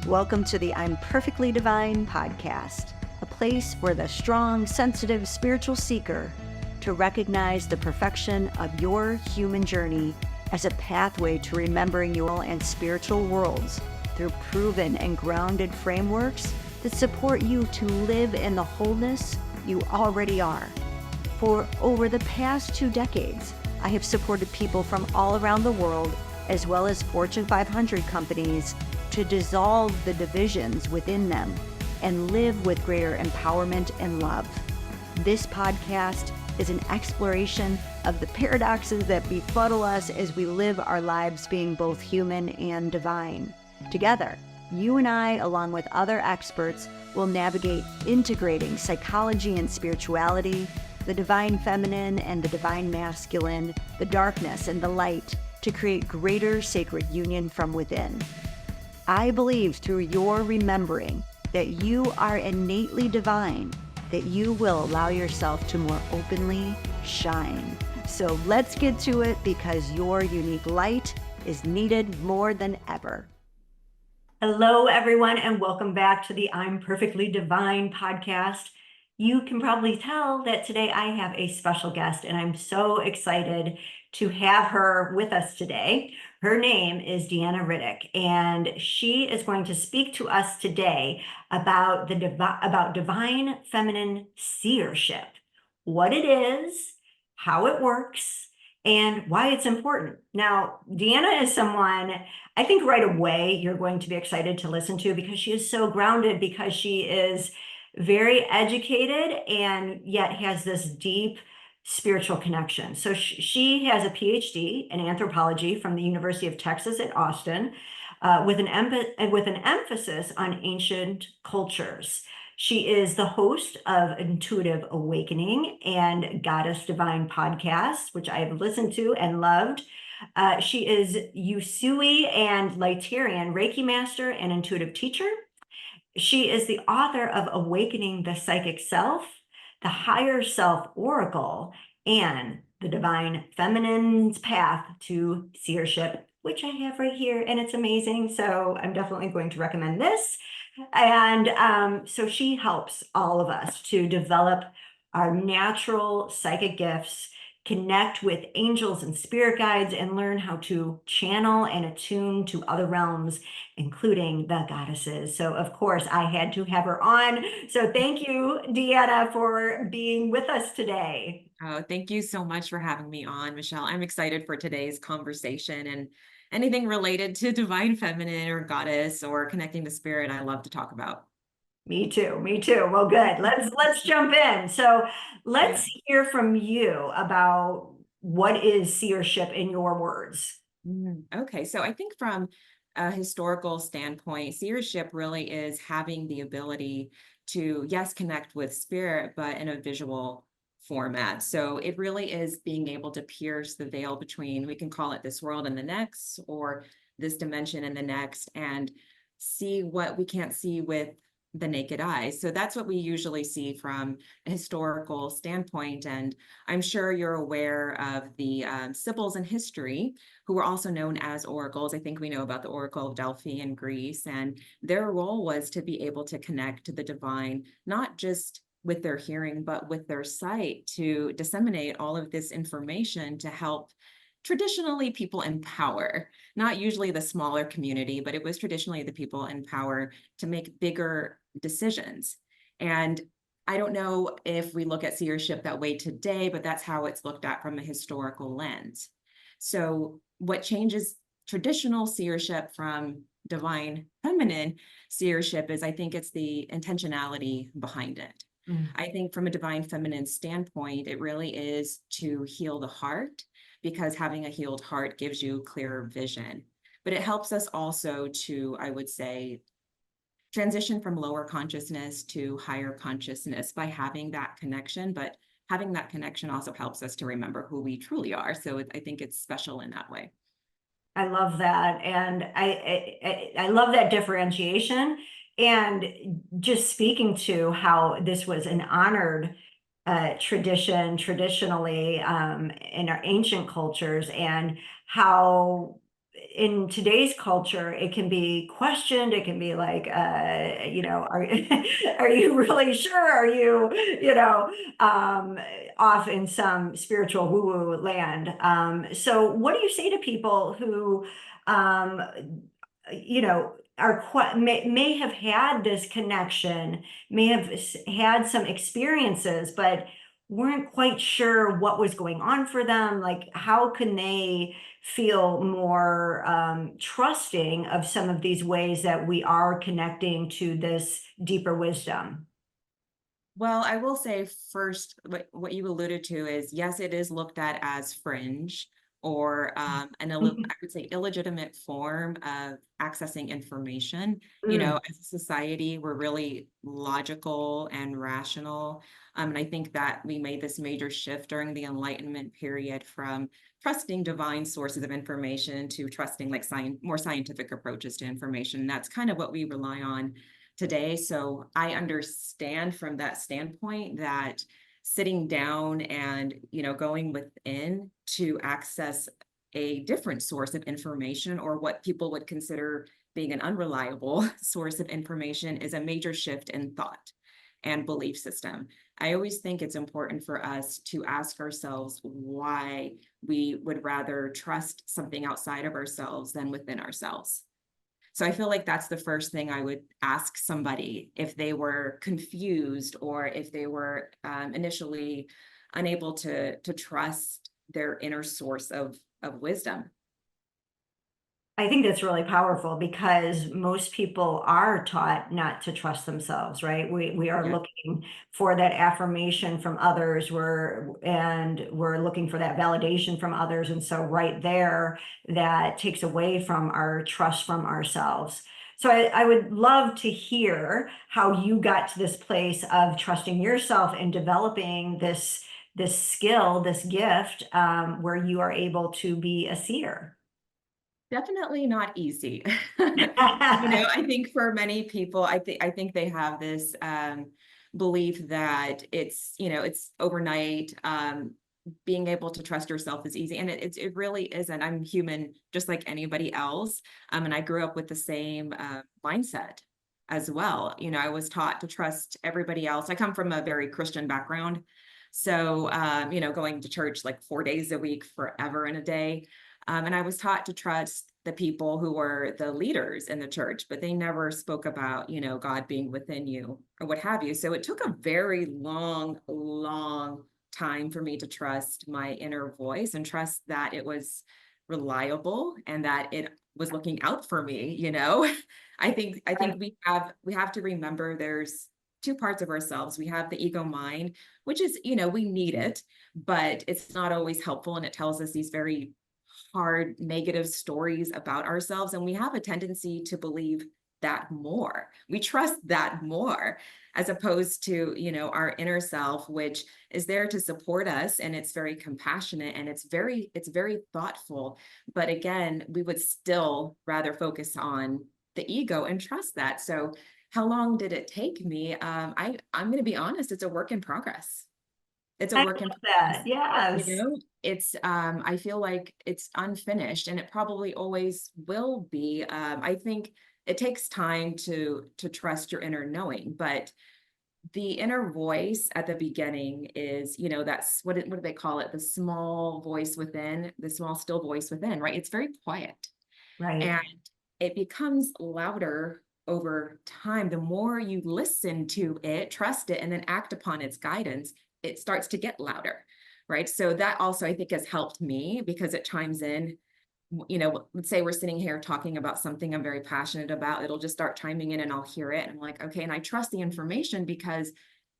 Welcome to the I'm Perfectly Divine podcast, a place for the strong, sensitive, spiritual seeker to recognize the perfection of your human journey as a pathway to remembering your and spiritual worlds through proven and grounded frameworks that support you to live in the wholeness you already are. For over the past 2 decades, I have supported people from all around the world, as well as Fortune 500 companies, to dissolve the divisions within them and live with greater empowerment and love. This podcast is an exploration of the paradoxes that befuddle us as we live our lives being both human and divine. Together, you and I, along with other experts, will navigate integrating psychology and spirituality, the divine feminine and the divine masculine, the darkness and the light, to create greater sacred union from within. I believe through your remembering that you are innately divine, that you will allow yourself to more openly shine. So let's get to it, because your unique light is needed more than ever. Hello, everyone, and welcome back to the I'm Perfectly Divine podcast. You can probably tell that today I have a special guest, and I'm so excited to have her with us today. Her name is Deanna Riddick, and she is going to speak to us today about divine feminine seership, what it is, how it works, and why it's important. Now, Deanna is someone I think right away you're going to be excited to listen to, because she is so grounded, because she is very educated and yet has this deep spiritual connection. So she has a PhD in anthropology from the University of Texas at Austin, with an emphasis on ancient cultures. She is the host of Intuitive Awakening and Goddess Divine podcasts, which I have listened to and loved. She is Usui and Lightarian Reiki master and intuitive teacher. She is the author of Awakening the Psychic Self, the Higher Self Oracle, and the Divine Feminine's Path to Seership, which I have right here, and it's amazing. So I'm definitely going to recommend this. And so she helps all of us to develop our natural psychic gifts, connect with angels and spirit guides, and learn how to channel and attune to other realms, including the goddesses. So of course I had to have her on. So thank you, Deanna, for being with us today. Oh, thank you so much for having me on, Michelle. I'm excited for today's conversation, and anything related to divine feminine or goddess or connecting to spirit, I love to talk about. Me too. Well, good. Let's jump in. So let's hear from you about what is seership in your words. Okay, so I think from a historical standpoint, seership really is having the ability to, yes, connect with spirit, but in a visual format. So it really is being able to pierce the veil between, we can call it this world and the next, or this dimension and the next, and see what we can't see with the naked eye. So that's what we usually see from a historical standpoint. And I'm sure you're aware of the Sibyls in history, who were also known as oracles. I think we know about the Oracle of Delphi in Greece, and their role was to be able to connect to the divine, not just with their hearing, but with their sight, to disseminate all of this information to help traditionally people in power, not usually the smaller community, but it was traditionally the people in power to make bigger decisions. And I don't know if we look at seership that way today, but that's how it's looked at from a historical lens. So what changes traditional seership from divine feminine seership is, I think it's the intentionality behind it. I think from a divine feminine standpoint, it really is to heal the heart, because having a healed heart gives you clearer vision. But it helps us also to, I would say, transition from lower consciousness to higher consciousness by having that connection. But having that connection also helps us to remember who we truly are. So I think it's special in that way. I love that. And I love that differentiation. And just speaking to how this was an honored traditionally in our ancient cultures, and how in today's culture, it can be questioned. It can be like, are, are you really sure? Are you, off in some spiritual woo-woo land? So what do you say to people who, um, are may have had this connection, may have had some experiences, but weren't quite sure what was going on for them? Like, how can they feel more trusting of some of these ways that we are connecting to this deeper wisdom? Well, I will say first, what you alluded to is, yes, it is looked at as fringe or I would say illegitimate form of accessing information. You know, Mm. as a society, we're really logical and rational. And I think that we made this major shift during the Enlightenment period from trusting divine sources of information to trusting like more scientific approaches to information. That's kind of what we rely on today. So I understand from that standpoint that sitting down and, going within to access a different source of information or what people would consider being an unreliable source of information is a major shift in thought and belief system. I always think it's important for us to ask ourselves why we would rather trust something outside of ourselves than within ourselves. So I feel like that's the first thing I would ask somebody if they were confused or if they were initially unable to trust their inner source of wisdom. I think that's really powerful because most people are taught not to trust themselves, right? We are Yeah. looking for that affirmation from others. We're looking for that validation from others. And so right there, that takes away from our trust from ourselves. So I would love to hear how you got to this place of trusting yourself and developing this skill, this gift, where you are able to be a seer. Definitely not easy. I think for many people, I think they have this belief that it's overnight. Being able to trust yourself is easy, and it really isn't. I'm human, just like anybody else, and I grew up with the same mindset as well. I was taught to trust everybody else. I come from a very Christian background, so going to church like 4 days a week, forever and a day. And I was taught to trust the people who were the leaders in the church, but they never spoke about, God being within you or what have you. So it took a very long, long time for me to trust my inner voice and trust that it was reliable and that it was looking out for me. I think we have to remember there's two parts of ourselves. We have the ego mind, which is, we need it, but it's not always helpful. And it tells us these very hard negative stories about ourselves, and we have a tendency to believe that more. We trust that more as opposed to, our inner self, which is there to support us, and it's very compassionate and it's very thoughtful. But again, we would still rather focus on the ego and trust that. So how long did it take me? I'm going to be honest, it's a work in progress. It's a I work in love that. progress. Yes. It's I feel like it's unfinished, and it probably always will be. I think it takes time to trust your inner knowing, but the inner voice at the beginning is, that's what do they call it? The small voice within, the small still voice within, right? It's very quiet, Right. and it becomes louder over time. The more you listen to it, trust it, and then act upon its guidance, it starts to get louder, right? So that also, I think, has helped me because it chimes in. Let's say we're sitting here talking about something I'm very passionate about. It'll just start chiming in and I'll hear it. And I'm like, okay. And I trust the information because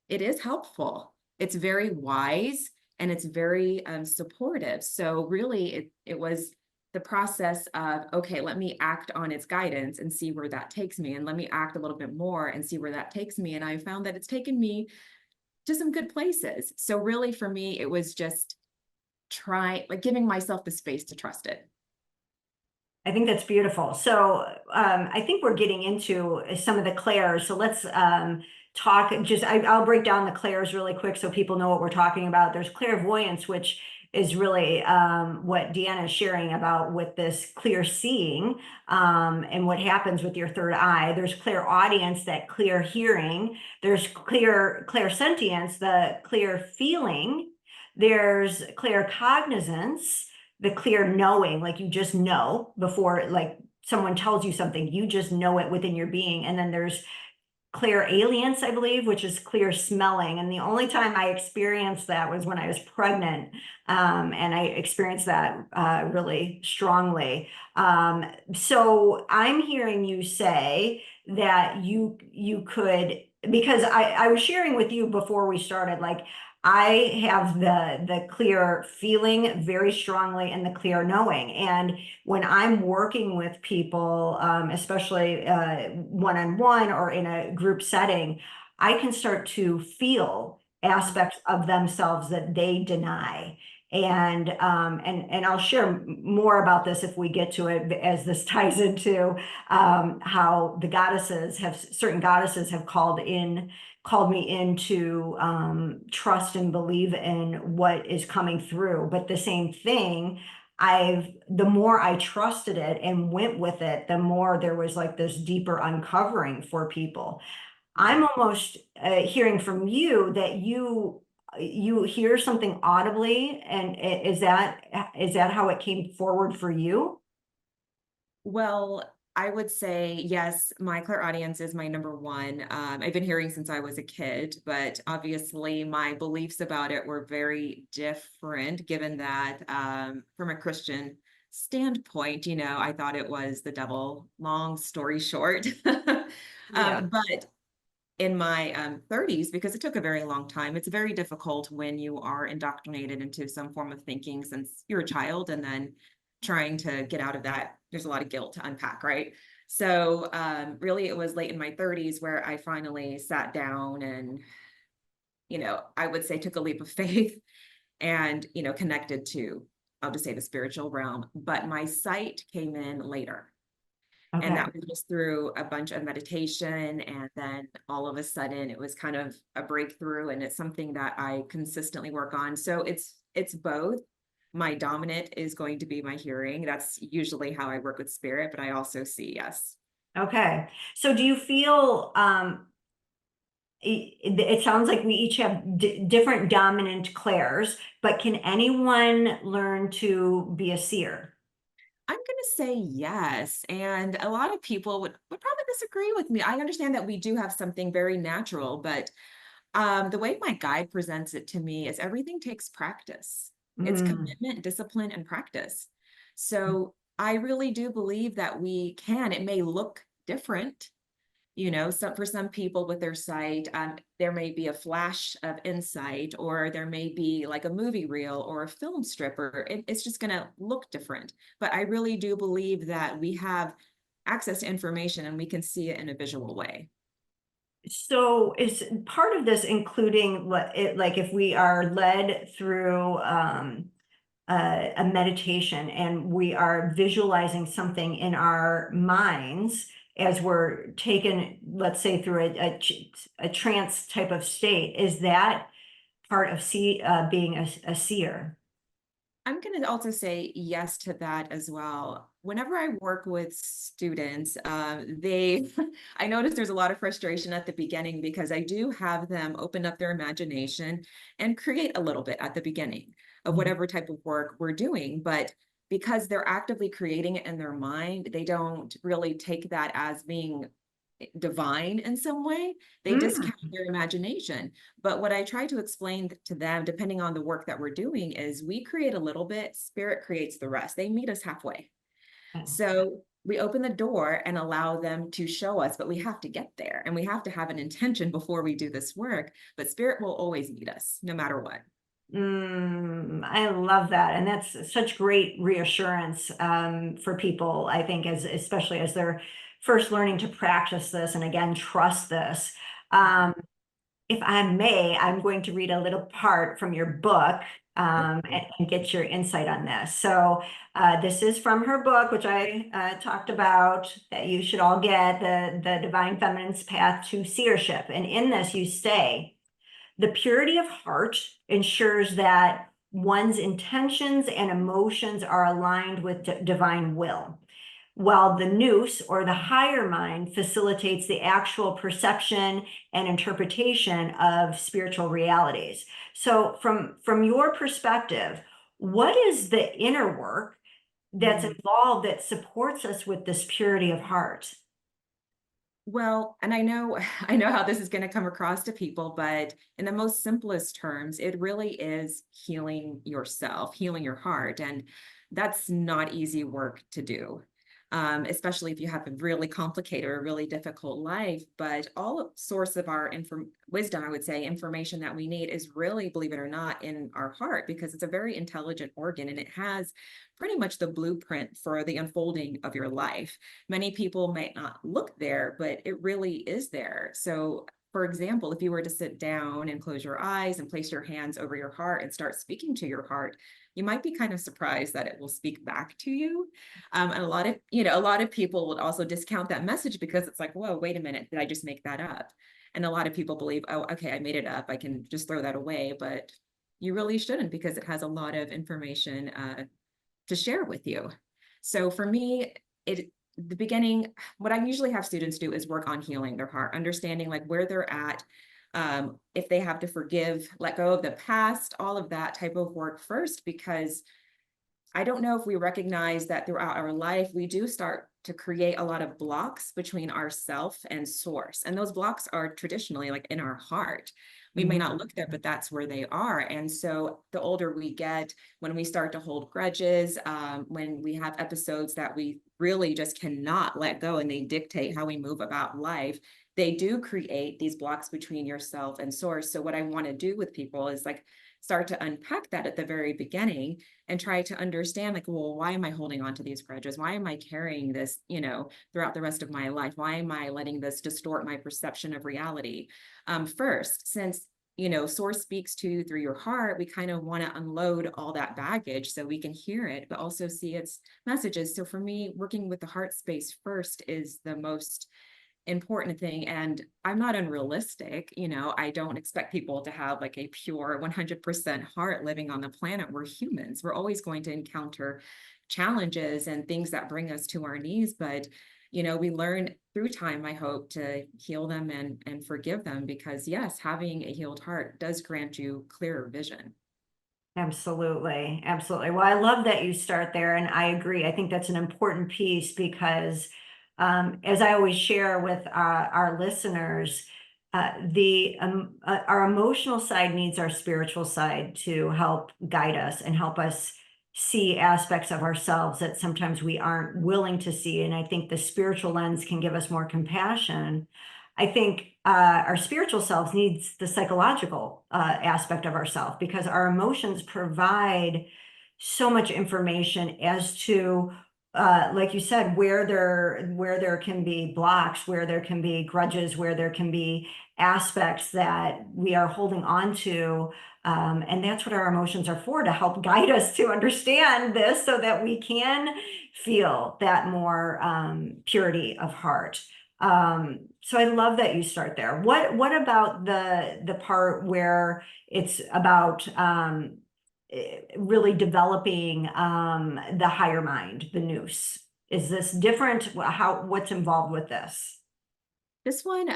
it is helpful. It's very wise and it's very supportive. So really it was the process of, okay, let me act on its guidance and see where that takes me. And let me act a little bit more and see where that takes me. And I found that it's taken me to some good places. So really for me, it was just giving myself the space to trust it. I think that's beautiful. So I think we're getting into some of the clairs. So let's talk. I'll break down the clairs really quick so people know what we're talking about. There's clairvoyance, which is really what Deanna is sharing about with this clear seeing, and what happens with your third eye. There's clear audience, that clear hearing. There's clear sentience, the clear feeling. There's clear cognizance, the clear knowing, like you just know before, like someone tells you something, you just know it within your being. And then there's clear alience, I believe, which is clear smelling. And the only time I experienced that was when I was pregnant. And I experienced that really strongly. So I'm hearing you say that you could, because I was sharing with you before we started, like I have the clear feeling very strongly and the clear knowing. And when I'm working with people, especially one-on-one or in a group setting, I can start to feel aspects of themselves that they deny. And I'll share more about this if we get to it, as this ties into how the certain goddesses have called me in to trust and believe in what is coming through. But the same thing, the more I trusted it and went with it, the more there was like this deeper uncovering for people. I'm almost hearing from you that you hear something audibly, and is that how it came forward for you? Well, I would say yes, my clairaudience is my number one. I've been hearing since I was a kid, but obviously my beliefs about it were very different, given that from a Christian standpoint, I thought it was the devil. Long story short. Yeah. But in my 30s, because it took a very long time, it's very difficult when you are indoctrinated into some form of thinking since you're a child, and then trying to get out of that, there's a lot of guilt to unpack, right? So really it was late in my 30s where I finally sat down and, I would say took a leap of faith and, connected to, I'll just say, the spiritual realm. But my sight came in later. And Okay. that was just through a bunch of meditation. And then all of a sudden it was kind of a breakthrough, and it's something that I consistently work on. So it's both. My dominant is going to be my hearing. That's usually how I work with spirit, but I also see, yes. Okay. So do you feel it sounds like we each have different dominant clairs, but can anyone learn to be a seer? I'm going to say yes. And a lot of people would probably disagree with me. I understand that we do have something very natural, but the way my guide presents it to me is everything takes practice. It's Mm. commitment, discipline, and practice. So I really do believe that we can. It may look different, for some people with their sight, there may be a flash of insight, or there may be like a movie reel or a film strip, or it's just going to look different. But I really do believe that we have access to information and we can see it in a visual way. So is part of this including like if we are led through a meditation and we are visualizing something in our minds as we're taken, let's say, through a trance type of state, is that part of being a seer? I'm going to also say yes to that as well. Whenever I work with students, I notice there's a lot of frustration at the beginning, because I do have them open up their imagination and create a little bit at the beginning of Mhm. whatever type of work we're doing. But because they're actively creating it in their mind, they don't really take that as being divine in some way. They Mm. discount their imagination. But what I try to explain to them, depending on the work that we're doing, is we create a little bit, spirit creates the rest. They meet us halfway. So we open the door and allow them to show us, but we have to get there, and we have to have an intention before we do this work. But spirit will always meet us no matter what. I love that. And that's such great reassurance for people, I think, especially as they're first learning to practice this and again, trust this. Um, if I may, I'm going to read a little part from your book and get your insight on this. So this is from her book, which I talked about, that you should all get, the Divine Feminine's Path to Seership. And in this, you say, the purity of heart ensures that one's intentions and emotions are aligned with divine will, while the nous, or the higher mind, facilitates the actual perception and interpretation of spiritual realities. So from your perspective, what is the inner work that's involved that supports us with this purity of heart? Well, and I know I know how this is going to come across to people, but in the most simplest terms, it really is healing yourself, healing your heart. And that's not easy work to do, especially if you have a really complicated or really difficult life. But all source of our wisdom, I would say, information that we need is really, believe it or not, in our heart, because it's a very intelligent organ and it has pretty much the blueprint for the unfolding of your life. Many people might not look there, but it really is there. So, for example, if you were to sit down and close your eyes and place your hands over your heart and start speaking to your heart, you might be kind of surprised that it will speak back to you. And a lot of people would also discount that message because it's like, whoa, wait a minute, did I just make that up? And a lot of people believe, oh, okay, I made it up. I can just throw that away. But you really shouldn't, because it has a lot of information to share with you. So for me, the beginning, what I usually have students do is work on healing their heart, understanding like where they're at, if they have to forgive, let go of the past, all of that type of work first, because I don't know if we recognize that throughout our life, we do start to create a lot of blocks between ourself and source. And those blocks are traditionally like in our heart. We may not look there, but that's where they are. And so the older we get, when we start to hold grudges, when we have episodes that we really just cannot let go and they dictate how we move about life, they do create these blocks between yourself and source. So what I want to do with people is like start to unpack that at the very beginning and try to understand, like, well, why am I holding on to these grudges? Why am I carrying this, throughout the rest of my life? Why am I letting this distort my perception of reality? First, since, source speaks to you through your heart, we kind of want to unload all that baggage so we can hear it, but also see its messages. So for me, working with the heart space first is the most important thing. And I'm not unrealistic. I don't expect people to have like a pure 100% heart living on the planet. We're humans. We're always going to encounter challenges and things that bring us to our knees. But, we learn through time, I hope, to heal them and forgive them, because yes, having a healed heart does grant you clearer vision. Absolutely. Absolutely. Well, I love that you start there. And I agree. I think that's an important piece because, as I always share with our listeners, our emotional side needs our spiritual side to help guide us and help us see aspects of ourselves that sometimes we aren't willing to see. And I think the spiritual lens can give us more compassion. I think our spiritual selves needs the psychological aspect of ourself, because our emotions provide so much information as to, like you said, where there can be blocks, where there can be grudges, where there can be aspects that we are holding on to. And that's what our emotions are for, to help guide us to understand this so that we can feel that more purity of heart. So I love that you start there. What about the part where it's about really developing the higher mind, the nous? Is this different? What's involved with this? This one,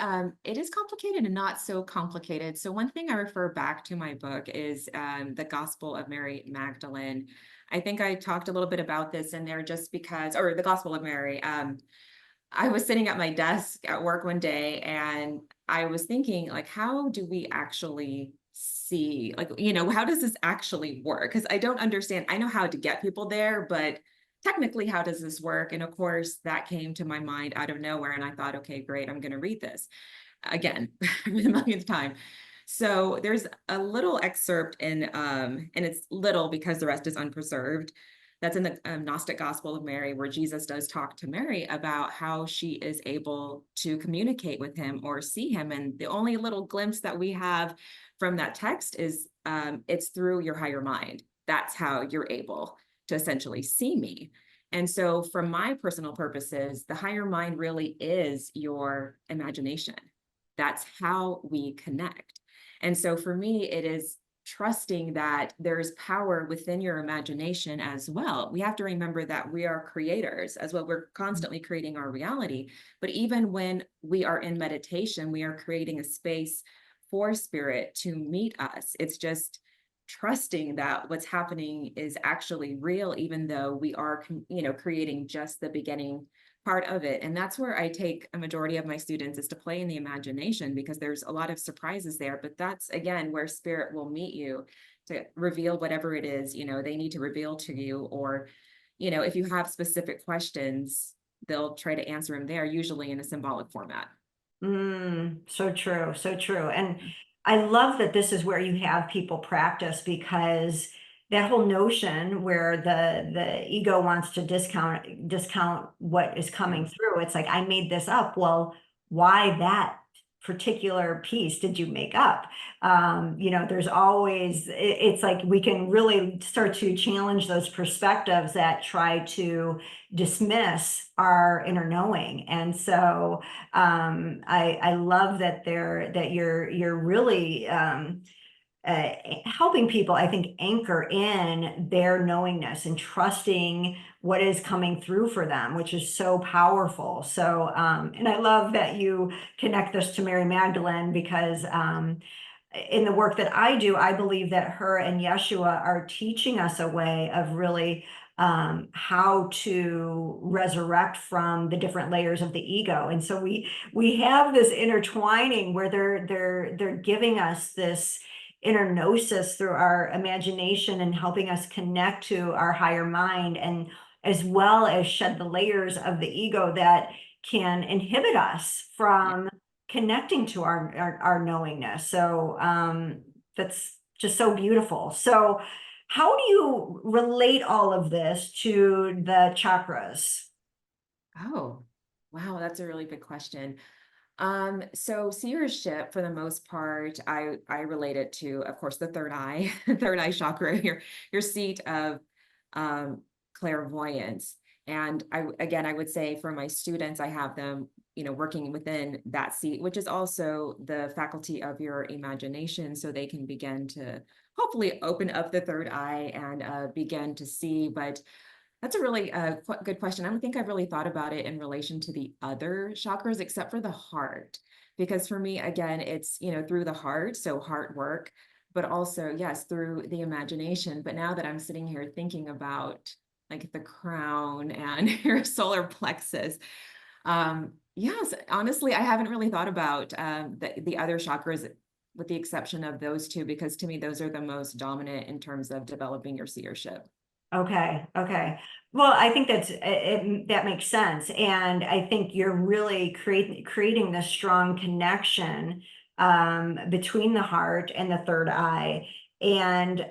it is complicated and not so complicated. So one thing I refer back to my book is the Gospel of Mary Magdalene. I think I talked a little bit about this in there just because, or the Gospel of Mary. I was sitting at my desk at work one day and I was thinking, like, how do we actually see, like, how does this actually work? Because I don't understand. I know how to get people there, but technically, how does this work? And of course, that came to my mind out of nowhere. And I thought, okay, great, I'm going to read this again for the millionth time. So there's a little excerpt and it's little because the rest is unpreserved. That's in the Gnostic Gospel of Mary, where Jesus does talk to Mary about how she is able to communicate with him or see him. And the only little glimpse that we have from that text is it's through your higher mind. That's how you're able to essentially see me. And so for my personal purposes, the higher mind really is your imagination. That's how we connect. And so for me, it is trusting that there's power within your imagination as well. We have to remember that we are creators as well. We're constantly creating our reality. But even when we are in meditation, we are creating a space for spirit to meet us. It's just trusting that what's happening is actually real, even though we are, creating just the beginning part of it. And that's where I take a majority of my students, is to play in the imagination, because there's a lot of surprises there. But that's, again, where spirit will meet you to reveal whatever it is, they need to reveal to you. Or, if you have specific questions, they'll try to answer them there, usually in a symbolic format. So true, so true. And I love that this is where you have people practice, because that whole notion where the ego wants to discount what is coming through. It's like, I made this up. Well, why that particular piece did you make up? There's always, it's like we can really start to challenge those perspectives that try to dismiss our inner knowing. And so I love that you're really helping people, I think, anchor in their knowingness and trusting what is coming through for them, which is so powerful. So, and I love that you connect this to Mary Magdalene, because in the work that I do, I believe that her and Yeshua are teaching us a way of really how to resurrect from the different layers of the ego. And so we have this intertwining where they're giving us this inner gnosis through our imagination and helping us connect to our higher mind, and as well as shed the layers of the ego that can inhibit us from connecting to our knowingness. So that's just so beautiful. So how do you relate all of this to the chakras? Oh, wow, that's a really good question. So seership, for the most part, I relate it to, of course, the third eye, third eye chakra, your seat of clairvoyance. And I would say for my students, I have them, working within that seat, which is also the faculty of your imagination, so they can begin to hopefully open up the third eye and begin to see. But that's a really good question. I don't think I've really thought about it in relation to the other chakras, except for the heart, because for me, again, it's, through the heart, so heart work, but also, yes, through the imagination. But now that I'm sitting here thinking about like the crown and your solar plexus, yes, honestly, I haven't really thought about the other chakras, with the exception of those two, because to me, those are the most dominant in terms of developing your seership. Okay. Okay. Well, I think that makes sense. And I think you're really creating this strong connection between the heart and the third eye. And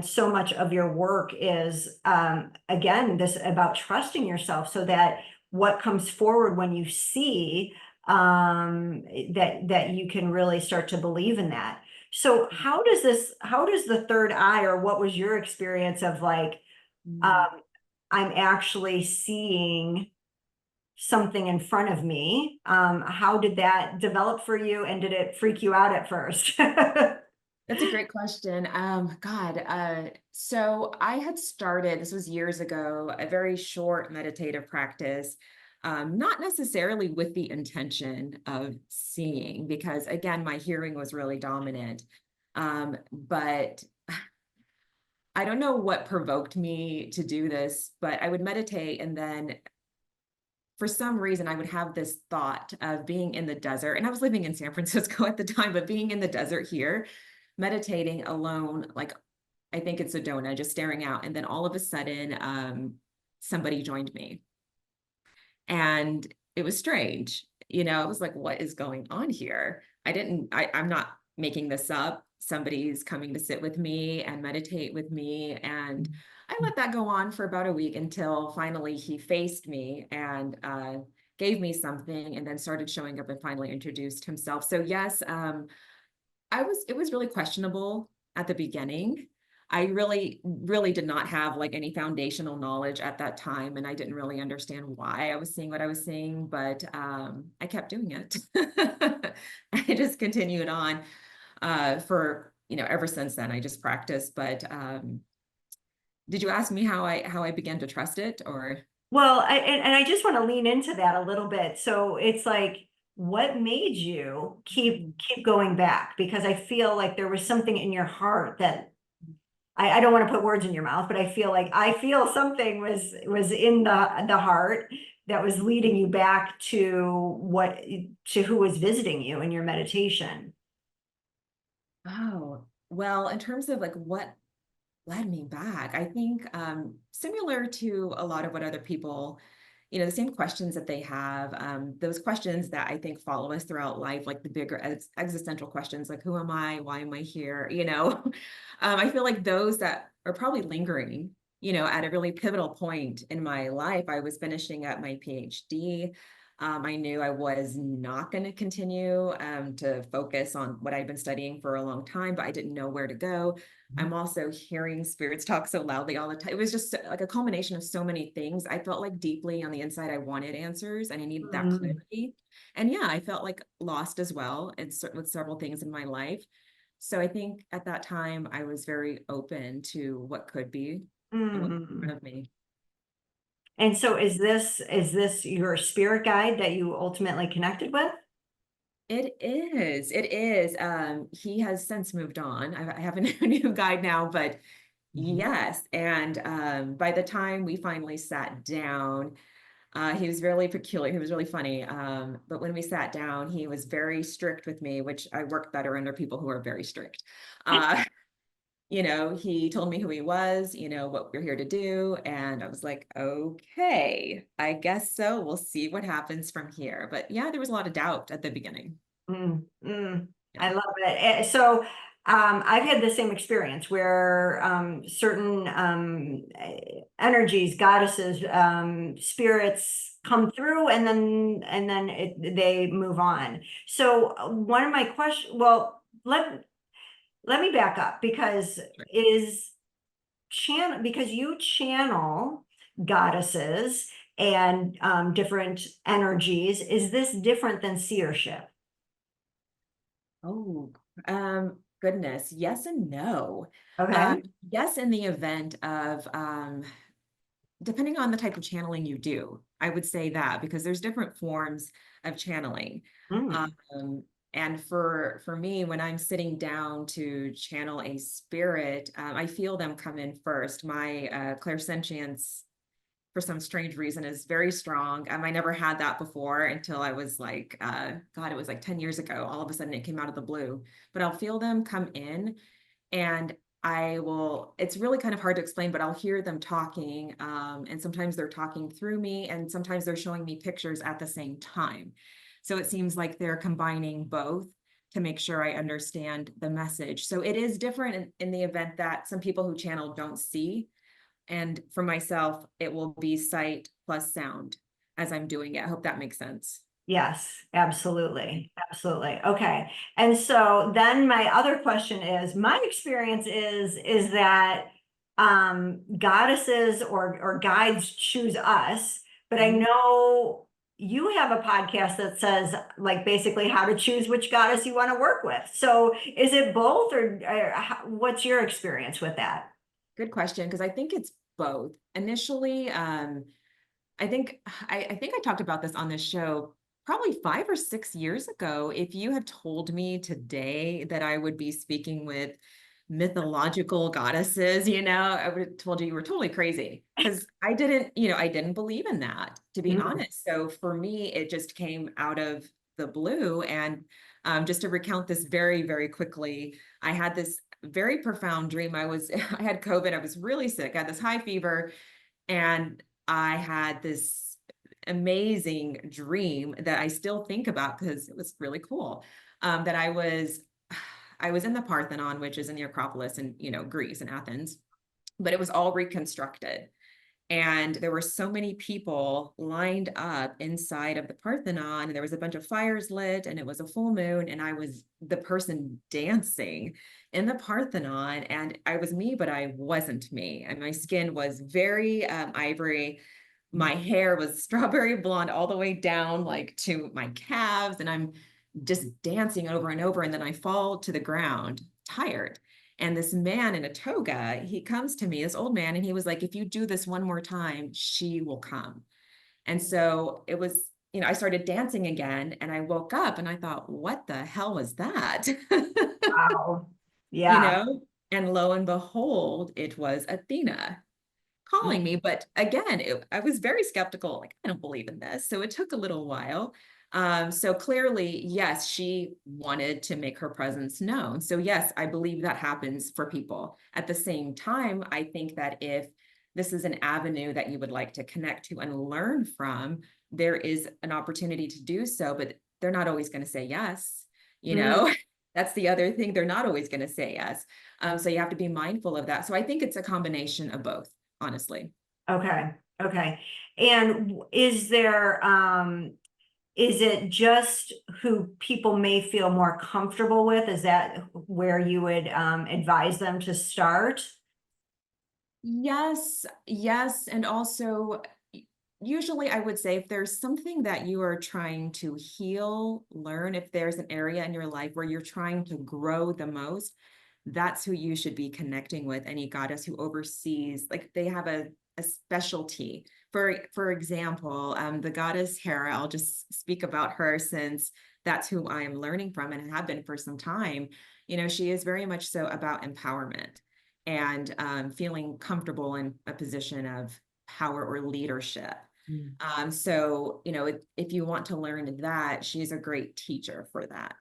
so much of your work is again, this about trusting yourself, so that what comes forward when you see that you can really start to believe in that. So how does the third eye, or what was your experience of like, Mm. um, I'm actually seeing something in front of me? How did that develop for you, and did it freak you out at first? That's a great question. So I had started, this was years ago, a very short meditative practice, not necessarily with the intention of seeing, because again, my hearing was really dominant. But I don't know what provoked me to do this, but I would meditate, and then for some reason I would have this thought of being in the desert. And I was living in San Francisco at the time, but being in the desert here, meditating alone, like I think it's Sedona, just staring out. And then all of a sudden, somebody joined me. And it was strange. I was like, what is going on here? I'm not making this up. Somebody's coming to sit with me and meditate with me. And I let that go on for about a week, until finally he faced me and gave me something, and then started showing up and finally introduced himself. So yes, it was really questionable at the beginning. I really, really did not have like any foundational knowledge at that time, and I didn't really understand why I was seeing what I was seeing, but I kept doing it. I just continued on for ever since then, I just practice. But did you ask me how I began to trust it, or? Well, and I just want to lean into that a little bit. So it's like, what made you keep going back? Because I feel like there was something in your heart that I don't want to put words in your mouth, but I feel something was in the heart that was leading you back to who was visiting you in your meditation. Oh, well, in terms of like what led me back, I think similar to a lot of what other people, the same questions that they have, those questions that I think follow us throughout life, like the bigger existential questions, like who am I? Why am I here? I feel like those that are probably lingering, at a really pivotal point in my life. I was finishing up my PhD. I knew I was not going to continue to focus on what I'd been studying for a long time, but I didn't know where to go. I'm also hearing spirits talk so loudly all the time. It was just like a culmination of so many things. I felt like deeply on the inside, I wanted answers and I needed that Mm, clarity. And yeah, I felt like lost as well and with several things in my life. So I think at that time, I was very open to what could be and what's in mm. front of me. And so is this your spirit guide that you ultimately connected with? It is. It is. He has since moved on. I have a new guide now, but Mhm. yes. And by the time we finally sat down, he was really peculiar. He was really funny. But when we sat down, he was very strict with me, which I work better under people who are very strict. Uh, he told me who he was, what we're here to do. And I was like, okay, I guess so. We'll see what happens from here. But yeah, there was a lot of doubt at the beginning. Mm, mm, Yeah. I love it. So I've had the same experience where certain energies, goddesses, spirits come through, and then they move on. So one of my questions, well, let me back up because is because you channel goddesses and different energies. Is this different than seership? Oh, goodness. Yes and no. Um, Okay. yes, in the event of depending on the type of channeling you do, I would say that because there's different forms of channeling. Mm, Um, and for me, when I'm sitting down to channel a spirit, I feel them come in first. My clairsentience, for some strange reason, is very strong. I never had that before until I was like, God, it was like 10 years ago. All of a sudden, it came out of the blue. But I'll feel them come in, and it's really kind of hard to explain, but I'll hear them talking. And sometimes they're talking through me, and sometimes they're showing me pictures at the same time. So it seems like they're combining both to make sure I understand the message. So it is different in the event that some people who channel don't see. And for myself, it will be sight plus sound as I'm doing it. I hope that makes sense. yes, absolutely. Absolutely. Okay. And so then my other question is, my experience is that goddesses or guides choose us, but I Mhm. know you have a podcast that says like basically how to choose which goddess you want to work with. So is it both or what's your experience with that? Good question, because I think it's both. Initially, I think I talked about this on this show probably 5 or 6 years ago. If you had told me today that I would be speaking with mythological goddesses, I would have told you were totally crazy because I didn't believe in that, to be Mm, honest. So for me, it just came out of the blue. And just to recount this very, very quickly, I had this very profound dream. I had COVID. I was really sick. I had this high fever, and I had this amazing dream that I still think about because it was really cool. That I was in the Parthenon, which is in the Acropolis in, Greece and Athens, but it was all reconstructed. And there were so many people lined up inside of the Parthenon, and there was a bunch of fires lit, and it was a full moon, and I was the person dancing in the Parthenon, and I was me, but I wasn't me. And my skin was very ivory. My hair was strawberry blonde all the way down, like to my calves, and I'm just dancing over and over. And then I fall to the ground, tired. And this man in a toga, he comes to me, this old man, and he was like, if you do this one more time, she will come. And so it was, I started dancing again, and I woke up and I thought, what the hell was that? Wow. you Yeah. know, and lo and behold, it was Athena calling me. But again, I was very skeptical, like, I don't believe in this. So it took a little while. So clearly, yes, she wanted to make her presence known. So yes, I believe that happens for people. At the same time, I think that if this is an avenue that you would like to connect to and learn from, there is an opportunity to do so, but they're not always going to say yes, you know. That's the other thing. They're not always going to say yes. So you have to be mindful of that. So I think it's a combination of both, honestly. Okay. Okay. And is there, is it just who people may feel more comfortable with? Is that where you would advise them to start? Yes, yes. And also, usually I would say if there's something that you are trying to heal, learn, if there's an area in your life where you're trying to grow the most, that's who you should be connecting with. Any goddess who oversees, like they have a specialty. For example, the goddess Hera, I'll just speak about her since that's who I am learning from and have been for some time. She is very much so about empowerment and feeling comfortable in a position of power or leadership. So, if you want to learn that, she's a great teacher for that.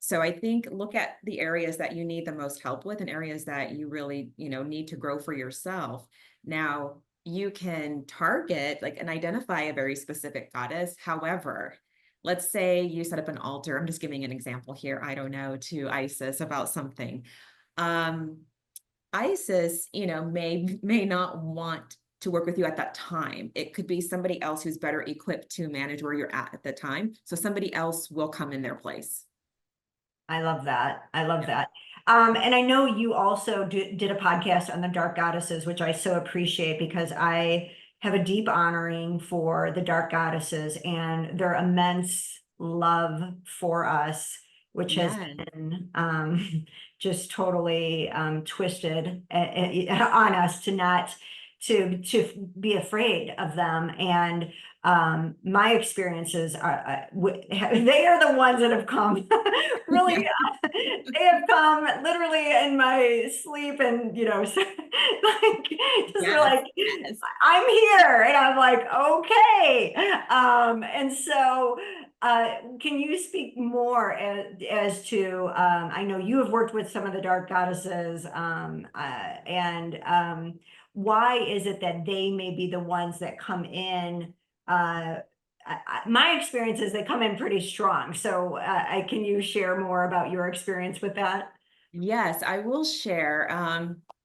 So I think look at the areas that you need the most help with and areas that you really, need to grow for yourself. Now, you can target and identify a very specific goddess. However, let's say you set up an altar. I'm just giving an example here. I don't know, to Isis about something. Isis, may not want to work with you at that time. It could be somebody else who's better equipped to manage where you're at the time. So somebody else will come in their place. I love that. I love that. And I know you also did a podcast on the dark goddesses, which I so appreciate because I have a deep honoring for the dark goddesses and their immense love for us, which has Yes. been just totally twisted on us to not to be afraid of them. And my experiences are they are the ones that have come really they have come literally in my sleep and like just were Yes. like Yes. I'm here and I'm like okay. And so can you speak more as to I know you have worked with some of the dark goddesses and why is it that they may be the ones that come in my experience is they come in pretty strong. So can you share more about your experience with that? Yes, I will share.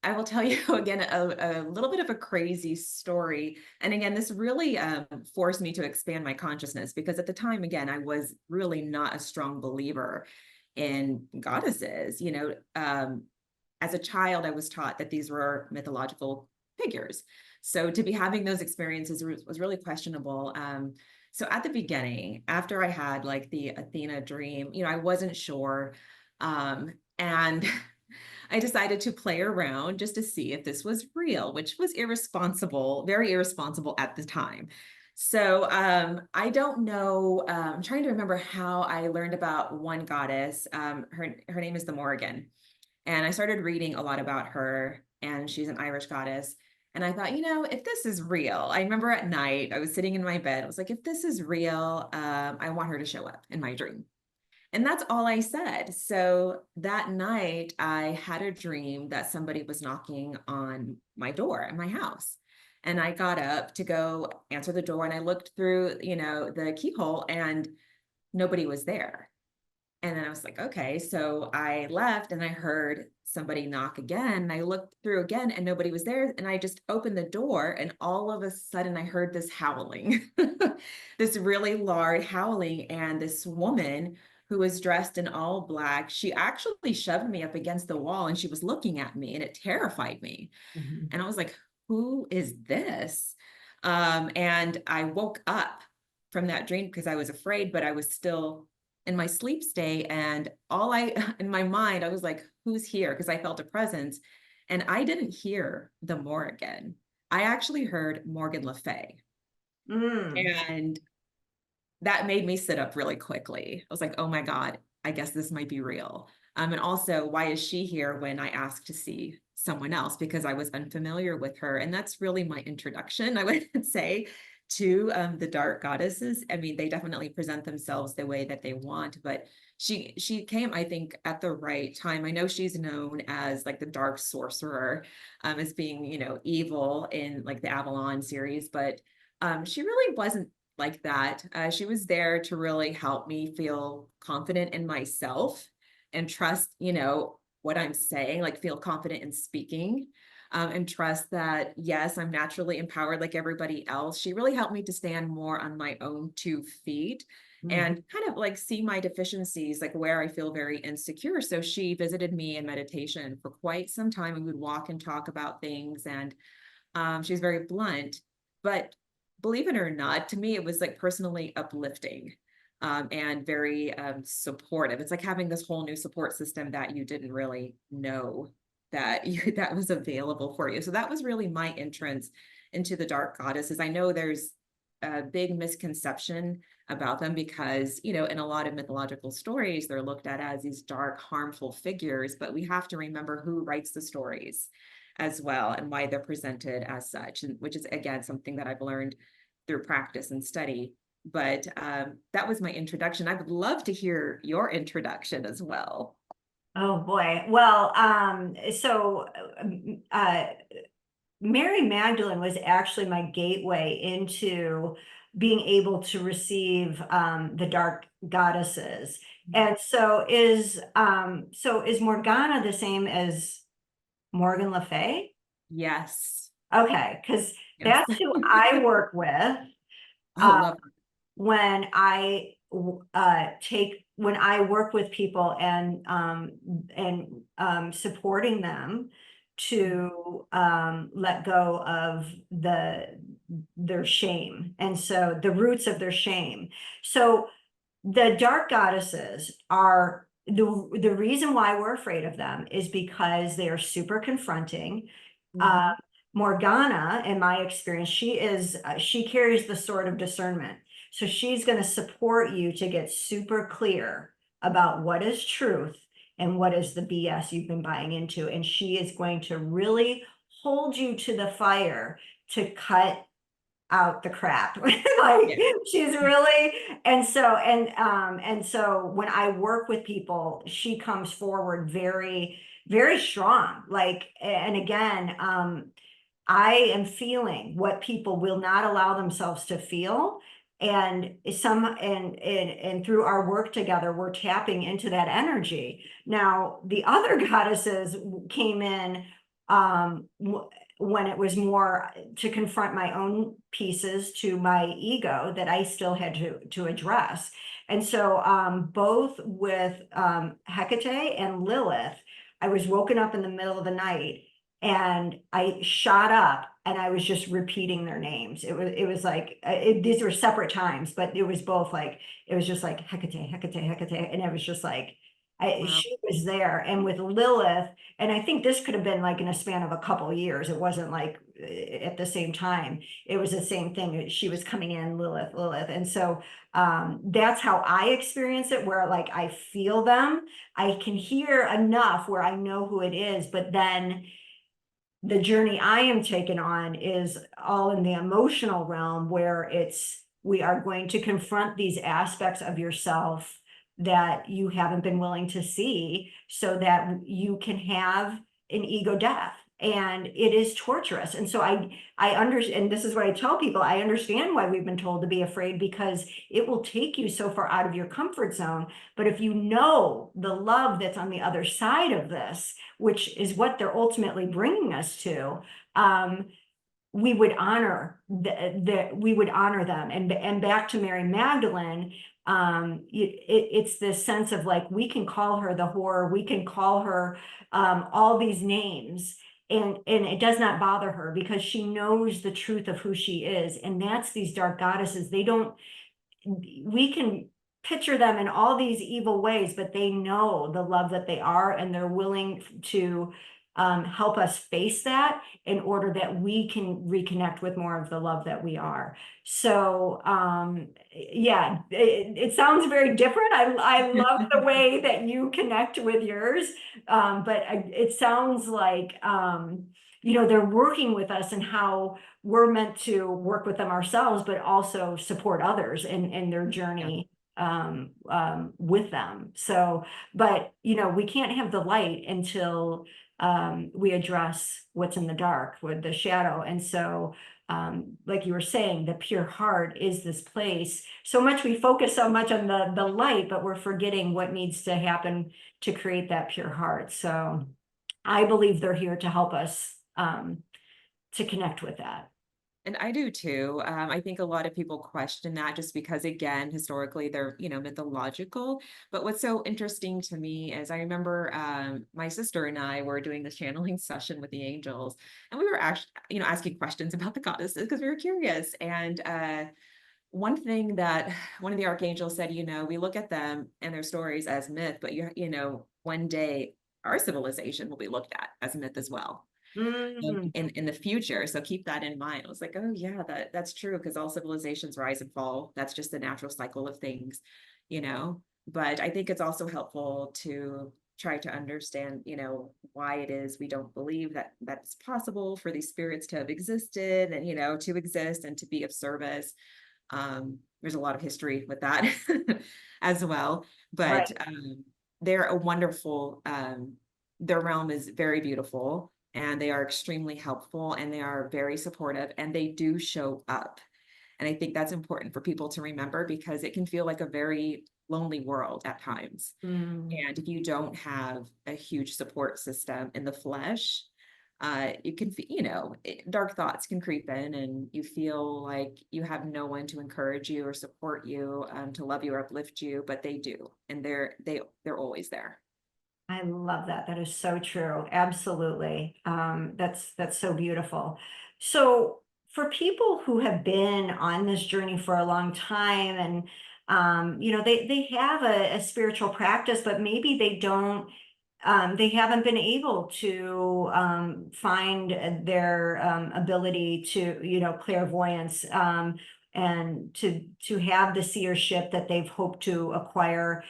I will tell you again a little bit of a crazy story. And again, this really forced me to expand my consciousness because at the time, again, I was really not a strong believer in goddesses. As a child, I was taught that these were mythological figures. So to be having those experiences was really questionable. So at the beginning, after I had the Athena dream, I wasn't sure. And I decided to play around just to see if this was real, which was irresponsible, very irresponsible at the time. So I don't know. I'm trying to remember how I learned about one goddess. Her name is the Morrigan. And I started reading a lot about her, and she's an Irish goddess. And I thought, if this is real, I remember at night, I was sitting in my bed. I was like, if this is real, I want her to show up in my dream. And that's all I said. So that night, I had a dream that somebody was knocking on my door in my house. And I got up to go answer the door, and I looked through, the keyhole, and nobody was there. And then I was like, okay. So I left and I heard somebody knock again. And I looked through again and nobody was there. And I just opened the door and all of a sudden I heard this howling, this really loud howling. And this woman who was dressed in all black, she actually shoved me up against the wall and she was looking at me and it terrified me. And I was like, who is this? And I woke up from that dream because I was afraid, but I was still in my sleep state, and in my mind, I was like, who's here? Because I felt a presence, and I didn't hear the Morrigan. I actually heard Morgan Le Fay. Mm. And that made me sit up really quickly. I was like, oh my God, I guess this might be real. And also, why is she here when I asked to see someone else? Because I was unfamiliar with her. And that's really my introduction, I would say, to the dark goddesses. I mean, they definitely present themselves the way that they want, but she came, I think, at the right time. I know she's known as like the dark sorcerer, as being, evil in like the Avalon series, but she really wasn't like that. She was there to really help me feel confident in myself and trust, what I'm saying, like feel confident in speaking, and trust that, yes, I'm naturally empowered like everybody else. She really helped me to stand more on my own 2 feet and kind of like see my deficiencies, like where I feel very insecure. So she visited me in meditation for quite some time, and we would walk and talk about things. And she was very blunt, but believe it or not, to me, it was like personally uplifting, and very supportive. It's like having this whole new support system that you didn't really know that was available for you. So that was really my entrance into the dark goddesses. I know there's a big misconception about them because, in a lot of mythological stories, they're looked at as these dark, harmful figures, but we have to remember who writes the stories as well and why they're presented as such, and which is again something that I've learned through practice and study. But that was my introduction. I would love to hear your introduction as well. Oh boy. Well, so uh, Mary Magdalene was actually my gateway into being able to receive the dark goddesses. And so is Morgana the same as Morgan Le Fay? Yes. Okay, because Yes. that's who I work with. Oh, Uh, love. when when I work with people and supporting them to let go of their shame, and so the roots of their shame. So the dark goddesses are the reason why we're afraid of them is because they are super confronting. Uh, Mhm. Morgana, in my experience, she carries the sword of discernment. So she's going to support you to get super clear about what is truth and what is the BS you've been buying into. And she is going to really hold you to the fire to cut out the crap. Like Yeah. she's really, and so when I work with people, she comes forward very, very strong. Like, and again, I am feeling what people will not allow themselves to feel. And through our work together, we're tapping into that energy. Now, the other goddesses came in when it was more to confront my own pieces to my ego that I still had to address. And so both with Hecate and Lilith, I was woken up in the middle of the night and I shot up and I was just repeating their names. It was like these were separate times, but it was both like it was just like Hecate, Hecate, Hecate, and it was just like Wow. she was there. And with Lilith, and I think this could have been like in a span of a couple of years. It wasn't like at the same time. It was the same thing. She was coming in, Lilith, Lilith, and so that's how I experience it. Where like I feel them, I can hear enough where I know who it is, but then the journey I am taken on is all in the emotional realm where we are going to confront these aspects of yourself that you haven't been willing to see so that you can have an ego death. And it is torturous. And so I understand, and this is what I tell people, I understand why we've been told to be afraid, because it will take you so far out of your comfort zone. But if you know the love that's on the other side of this, which is what they're ultimately bringing us to, we would honor we would honor them. And back to Mary Magdalene, it's this sense of like we can call her the whore, we can call her all these names, and it does not bother her because she knows the truth of who she is. And that's these dark goddesses. They don't, we can picture them in all these evil ways, but they know the love that they are, and they're willing to help us face that in order that we can reconnect with more of the love that we are. So, yeah, it sounds very different. I love the way that you connect with yours, but it sounds like, they're working with us and how we're meant to work with them ourselves, but also support others in their journey with them. So, but we can't have the light until we address what's in the dark with the shadow. And so, like you were saying, the pure heart is this place. So much we focus so much on the light, but we're forgetting what needs to happen to create that pure heart. So I believe they're here to help us to connect with that. And I do too. I think a lot of people question that just because, again, historically they're, mythological. But what's so interesting to me is I remember my sister and I were doing this channeling session with the angels, and we were actually, asking questions about the goddesses because we were curious. And one thing that one of the archangels said, we look at them and their stories as myth, but one day our civilization will be looked at as myth as well in the future. So keep that in mind. I was like, oh yeah, that's true, because all civilizations rise and fall. That's just the natural cycle of things, but I think it's also helpful to try to understand, why it is we don't believe that that's possible for these spirits to have existed and, to exist and to be of service. There's a lot of history with that as well, but they're a wonderful, their realm is very beautiful, and they are extremely helpful, and they are very supportive, and they do show up. And I think that's important for people to remember, because it can feel like a very lonely world at times. And if you don't have a huge support system in the flesh, you can, dark thoughts can creep in, and you feel like you have no one to encourage you or support you, to love you or uplift you, but they do. And they're always there. I love that. That is so true. Absolutely. That's so beautiful. So for people who have been on this journey for a long time, and they have a spiritual practice, but maybe they haven't been able to find their ability to, clairvoyance, and to have the seership that they've hoped to acquire.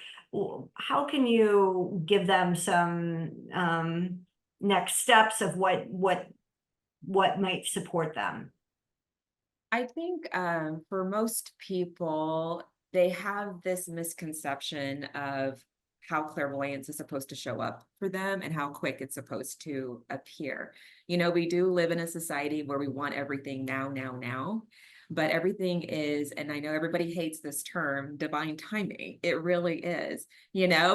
How can you give them some next steps of what might support them? I think for most people, they have this misconception of how clairvoyance is supposed to show up for them and how quick it's supposed to appear. We do live in a society where we want everything now, now, now. But everything is, and I know everybody hates this term, divine timing. It really is.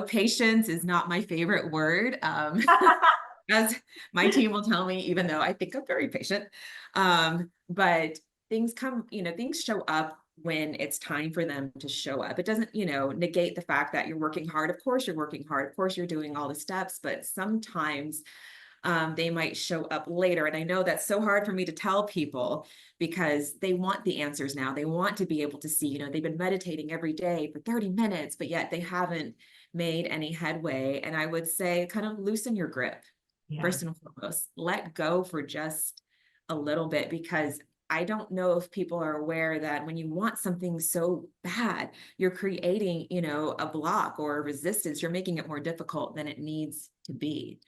Patience is not my favorite word. As my team will tell me, even though I think I'm very patient. But things things show up when it's time for them to show up. It doesn't, negate the fact that you're working hard. Of course, you're working hard. Of course, you're doing all the steps, but sometimes they might show up later. And I know that's so hard for me to tell people, because they want the answers now. They want to be able to see, they've been meditating every day for 30 minutes, but yet they haven't made any headway. And I would say kind of loosen your grip. Yeah. First and foremost, let go for just a little bit, because I don't know if people are aware that when you want something so bad, you're creating, a block or a resistance. You're making it more difficult than it needs to be.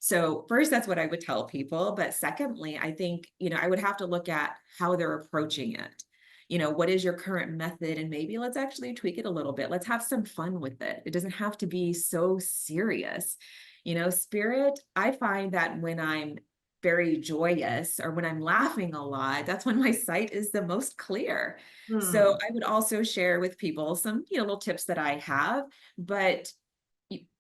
So first, that's what I would tell people. But secondly, I think, I would have to look at how they're approaching it. What is your current method? And maybe let's actually tweak it a little bit. Let's have some fun with it. It doesn't have to be so serious. Spirit, I find that when I'm very joyous or when I'm laughing a lot, that's when my sight is the most clear. So I would also share with people some, little tips that I have. But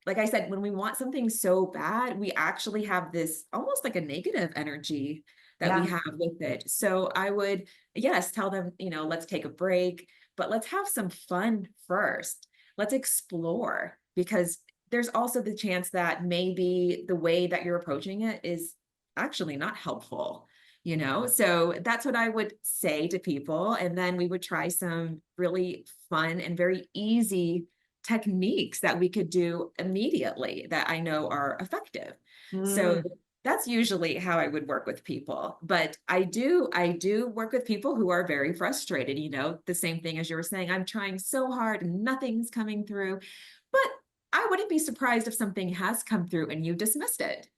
like I said, when we want something so bad, we actually have this almost like a negative energy that we have with it. So I would, yes, tell them, let's take a break, but let's have some fun first. Let's explore, because there's also the chance that maybe the way that you're approaching it is actually not helpful. So that's what I would say to people. And then we would try some really fun and very easy techniques that we could do immediately that I know are effective. So Mm. that's usually how I would work with people. But I do work with people who are very frustrated, the same thing as you were saying, I'm trying so hard and nothing's coming through. But I wouldn't be surprised if something has come through and you dismissed it,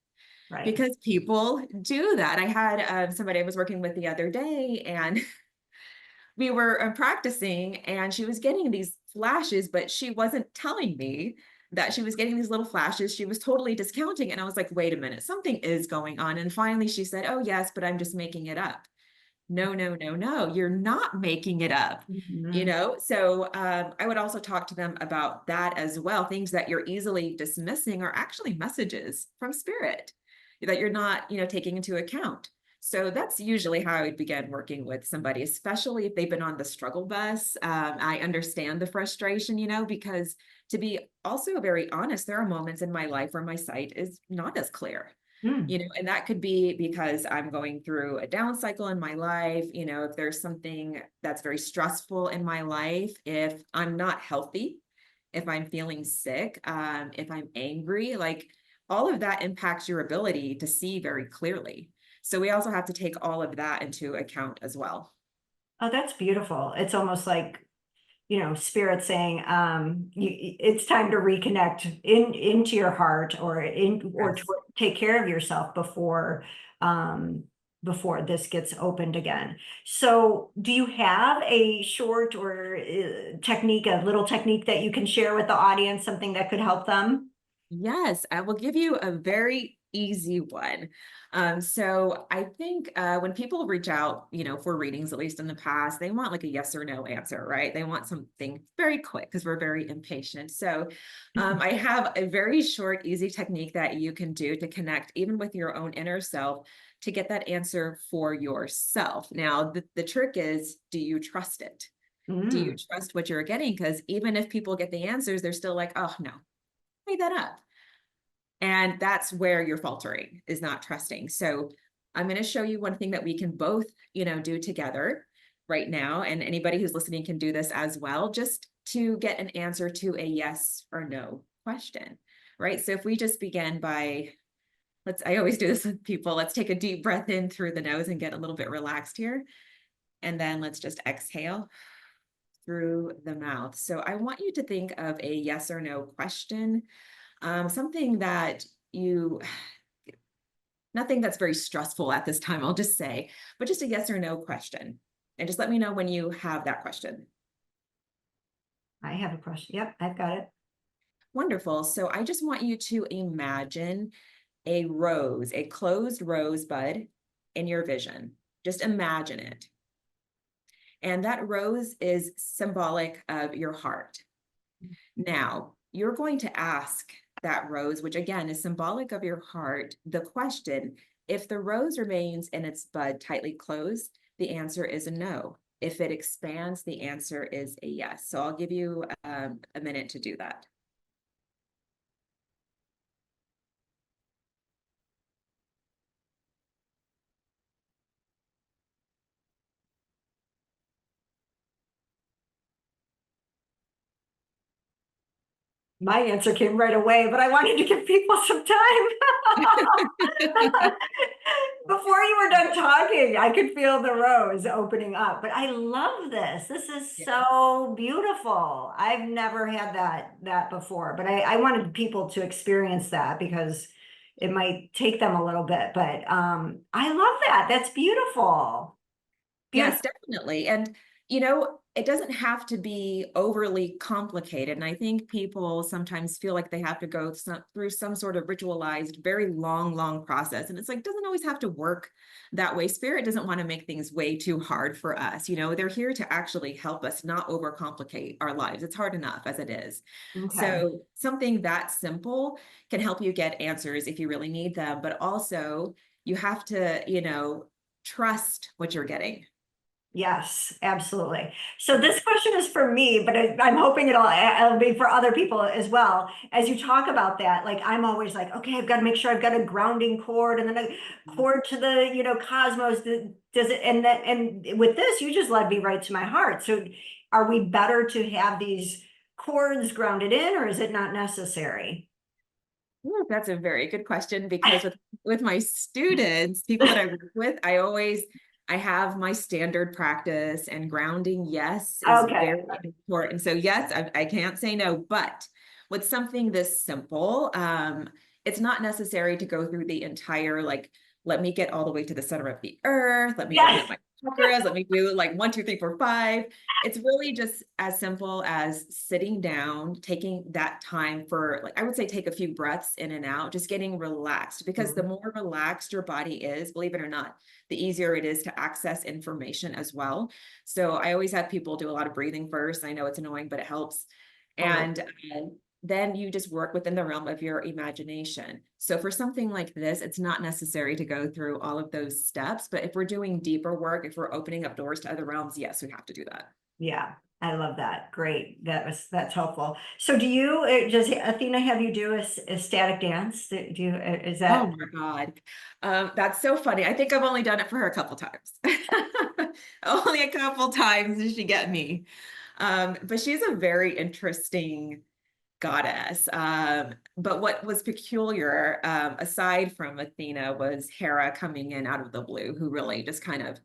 Right. because people do that. I had somebody I was working with the other day, and we were practicing, and she was getting these flashes, but she wasn't telling me that she was getting these little flashes. She was totally discounting. And I was like, wait a minute, something is going on. And finally she said, oh, yes, but I'm just making it up. No, no, no, no, you're not making it up. Mhm. So I would also talk to them about that as well. Things that you're easily dismissing are actually messages from spirit that you're not, taking into account. So that's usually how I would begin working with somebody, especially if they've been on the struggle bus. I understand the frustration, because to be also very honest, there are moments in my life where my sight is not as clear. Mm. And that could be because I'm going through a down cycle in my life. If there's something that's very stressful in my life, if I'm not healthy, if I'm feeling sick, if I'm angry, like all of that impacts your ability to see very clearly. So we also have to take all of that into account as well. Oh, that's beautiful. It's almost like, spirit saying, it's time to reconnect into your heart, or to Yes. take care of yourself um, before this gets opened again. So do you have a short or technique, a little technique that you can share with the audience, something that could help them? Yes, I will give you a very easy one. So I think when people reach out, for readings, at least in the past, they want like a yes or no answer, right? They want something very quick because we're very impatient. So I have a very short, easy technique that you can do to connect even with your own inner self to get that answer for yourself. Now, the trick is, do you trust it? Do you Mm. trust what you're getting? Because even if people get the answers, they're still like, oh, no, made that up. And that's where you're faltering, is not trusting. So I'm going to show you one thing that we can both, do together right now. And anybody who's listening can do this as well, just to get an answer to a yes or no question, right? So if we just begin by, I always do this with people. Let's take a deep breath in through the nose and get a little bit relaxed here. And then let's just exhale through the mouth. So I want you to think of a yes or no question, something that nothing that's very stressful at this time, I'll just say, but just a yes or no question. And just let me know when you have that question. I have a question. Yep, I've got it. Wonderful. So I just want you to imagine a rose, a closed rosebud in your vision. Just imagine it. And that rose is symbolic of your heart. Now, you're going to ask that rose, which again is symbolic of your heart, the question: if the rose remains in its bud tightly closed, the answer is a no. If it expands, the answer is a yes. So I'll give you a minute to do that. My answer came right away, but I wanted to give people some time. Before you were done talking, I could feel the rose opening up. But I love this. This is Yeah. so beautiful. I've never had that before, but I wanted people to experience that because it might take them a little bit. But I love that. That's beautiful. Yes, Beautiful. definitely. And, it doesn't have to be overly complicated. And I think people sometimes feel like they have to go through some sort of ritualized, very long, long process. And it's like, doesn't always have to work that way. Spirit doesn't want to make things way too hard for us. They're here to actually help us not overcomplicate our lives. It's hard enough as it is. Okay. So something that simple can help you get answers if you really need them. But also, you have to, trust what you're getting. Yes, absolutely. So this question is for me, but I'm hoping it'll be for other people as well. As you talk about that, like I'm always like, okay, I've got to make sure I've got a grounding cord and then a cord to the, cosmos. Does it, and with this, you just led me right to my heart. So are we better to have these cords grounded in, or is it not necessary? Ooh, that's a very good question, because with my students, people that I work with, I have my standard practice, and grounding, yes, is Okay. very important. So yes, I can't say no, but with something this simple, it's not necessary to go through the entire, like, let me get all the way to the center of the earth, let me open up Yes. my chakras, let me do like 1, 2, 3, 4, 5. It's really just as simple as sitting down, taking that time for, like, I would say take a few breaths in and out, just getting relaxed, because the more relaxed your body is, believe it or not, the easier it is to access information as well. So I always have people do a lot of breathing first. I know it's annoying, but it helps. Totally. And then you just work within the realm of your imagination. So for something like this, it's not necessary to go through all of those steps. But if we're doing deeper work, if we're opening up doors to other realms, yes, we have to do that. Yeah, I love that. Great. That's helpful. So does Athena have you do a static dance? Is Oh that? my God. That's so funny. I think I've only done it for her a couple times. Only a couple times did she get me. But she's a very interesting goddess. But what was peculiar, aside from Athena, was Hera coming in out of the blue, who really just kind of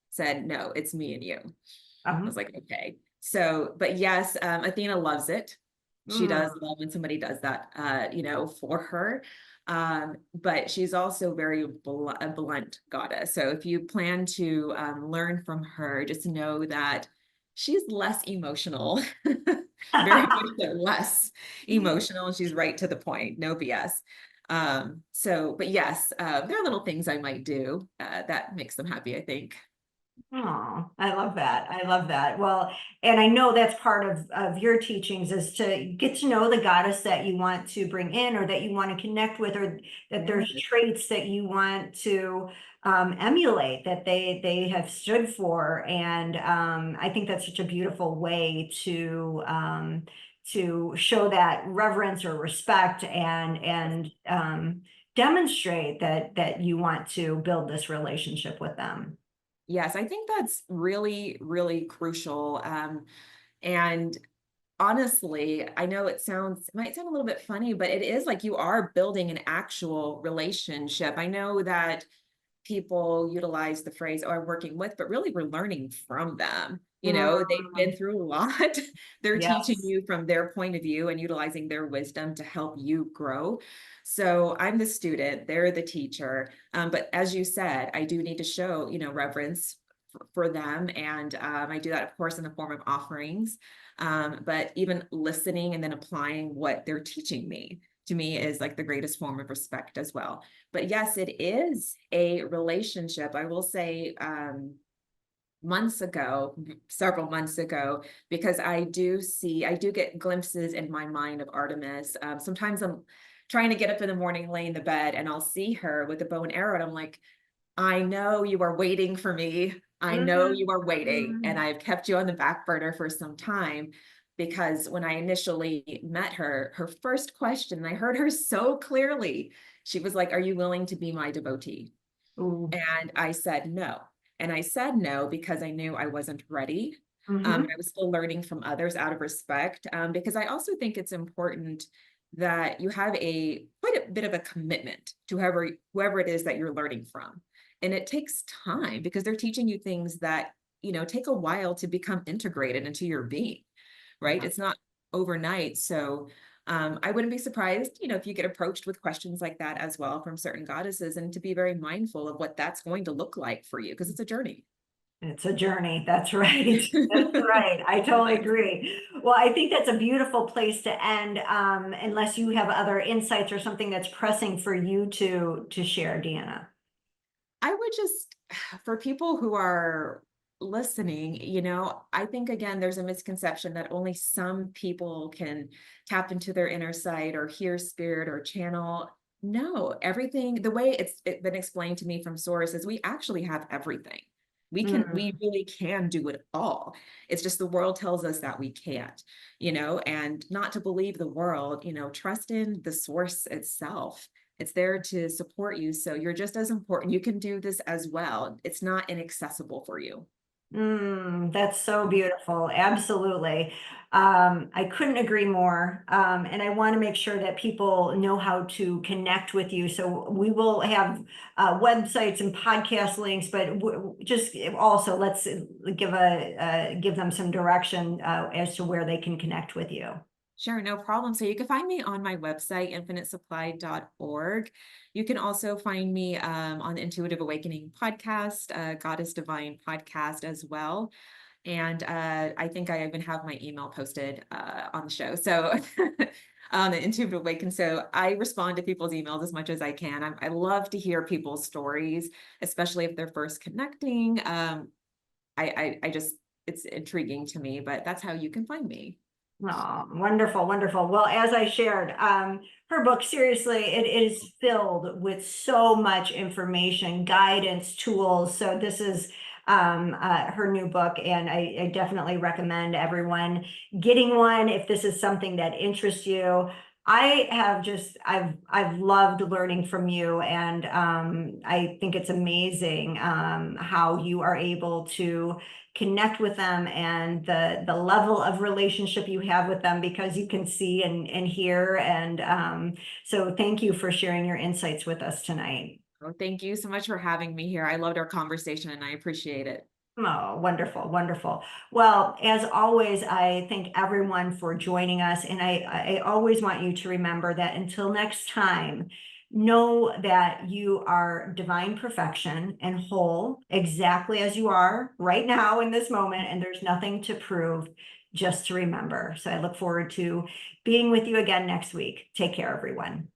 said, no, it's me and you. I was like, okay. So, but yes, Athena loves it. She does Mm. love when somebody does that, for her. But she's also very a blunt goddess. So if you plan to learn from her, just know that she's less emotional, very much less emotional, and she's right to the point, no BS. But yes, there are little things I might do that makes them happy, I think. Oh, I love that. I love that. Well, and I know that's part of your teachings is to get to know the goddess that you want to bring in or that you want to connect with, or that there's Yes. traits that you want to emulate that they have stood for. And I think that's such a beautiful way to show that reverence or respect and demonstrate that you want to build this relationship with them. Yes, I think that's really, really crucial. And honestly, I know it might sound a little bit funny, but it is like you are building an actual relationship. I know that people utilize the phrase, oh, I'm working with, but really we're learning from them. They've been Mm, through a lot. They're teaching yes. you from their point of view and utilizing their wisdom to help you grow. So I'm the student, they're the teacher. But as you said, I do need to show, reverence for them. And I do that, of course, in the form of offerings. But even listening and then applying what they're teaching me, to me, is like the greatest form of respect as well. But yes, it is a relationship. I will say, several months ago, because I do get glimpses in my mind of Artemis. Sometimes I'm trying to get up in the morning, lay in the bed, and I'll see her with a bow and arrow, and I'm like, I know you are waiting for me. I know you are waiting, and Mm, I've kept you on the back burner for some time, because when I initially met her, her first question, I heard her so clearly. She was like, "Are you willing to be my devotee?" ooh, And I said no. And I said no because I knew I wasn't ready. mhm. I was still learning from others out of respect, because I also think it's important that you have quite a bit of a commitment to whoever it is that you're learning from. And it takes time, because they're teaching you things that, take a while to become integrated into your being, right? It's not overnight. So I wouldn't be surprised, if you get approached with questions like that as well from certain goddesses, and to be very mindful of what that's going to look like for you, because it's a journey. It's a journey. That's right. That's right. I totally agree. Well, I think that's a beautiful place to end, unless you have other insights or something that's pressing for you to share, Deanna. I would just, for people who are listening, I think, again, there's a misconception that only some people can tap into their inner sight or hear spirit or channel. No, everything, the way it's been explained to me from source, is we actually have everything. We really can do it all. It's just the world tells us that we can't, and not to believe the world, trust in the source itself. It's there to support you. So you're just as important. You can do this as well. It's not inaccessible for you. That's so beautiful. Absolutely. I couldn't agree more. And I want to make sure that people know how to connect with you. So we will have websites and podcast links, but just also let's give them some direction as to where they can connect with you. Sure, no problem. So you can find me on my website, infinitesupply.org. You can also find me on the Intuitive Awakening podcast, Goddess Divine podcast as well. And I think I even have my email posted on the show. So on the Intuitive Awakening. So I respond to people's emails as much as I can. I love to hear people's stories, especially if they're first connecting. It's intriguing to me, but that's how you can find me. Oh, wonderful, wonderful. Well, as I shared, her book, seriously, it is filled with so much information, guidance, tools. So this is her new book, and I definitely recommend everyone getting one if this is something that interests you. I've loved learning from you, and I think it's amazing how you are able to connect with them and the level of relationship you have with them, because you can see and hear. And so thank you for sharing your insights with us tonight. Oh, thank you so much for having me here. I loved our conversation and I appreciate it. Oh, wonderful, wonderful. Well, as always, I thank everyone for joining us. And I always want you to remember that until next time, know that you are divine perfection and whole exactly as you are right now in this moment. And there's nothing to prove, just to remember. So I look forward to being with you again next week. Take care, everyone.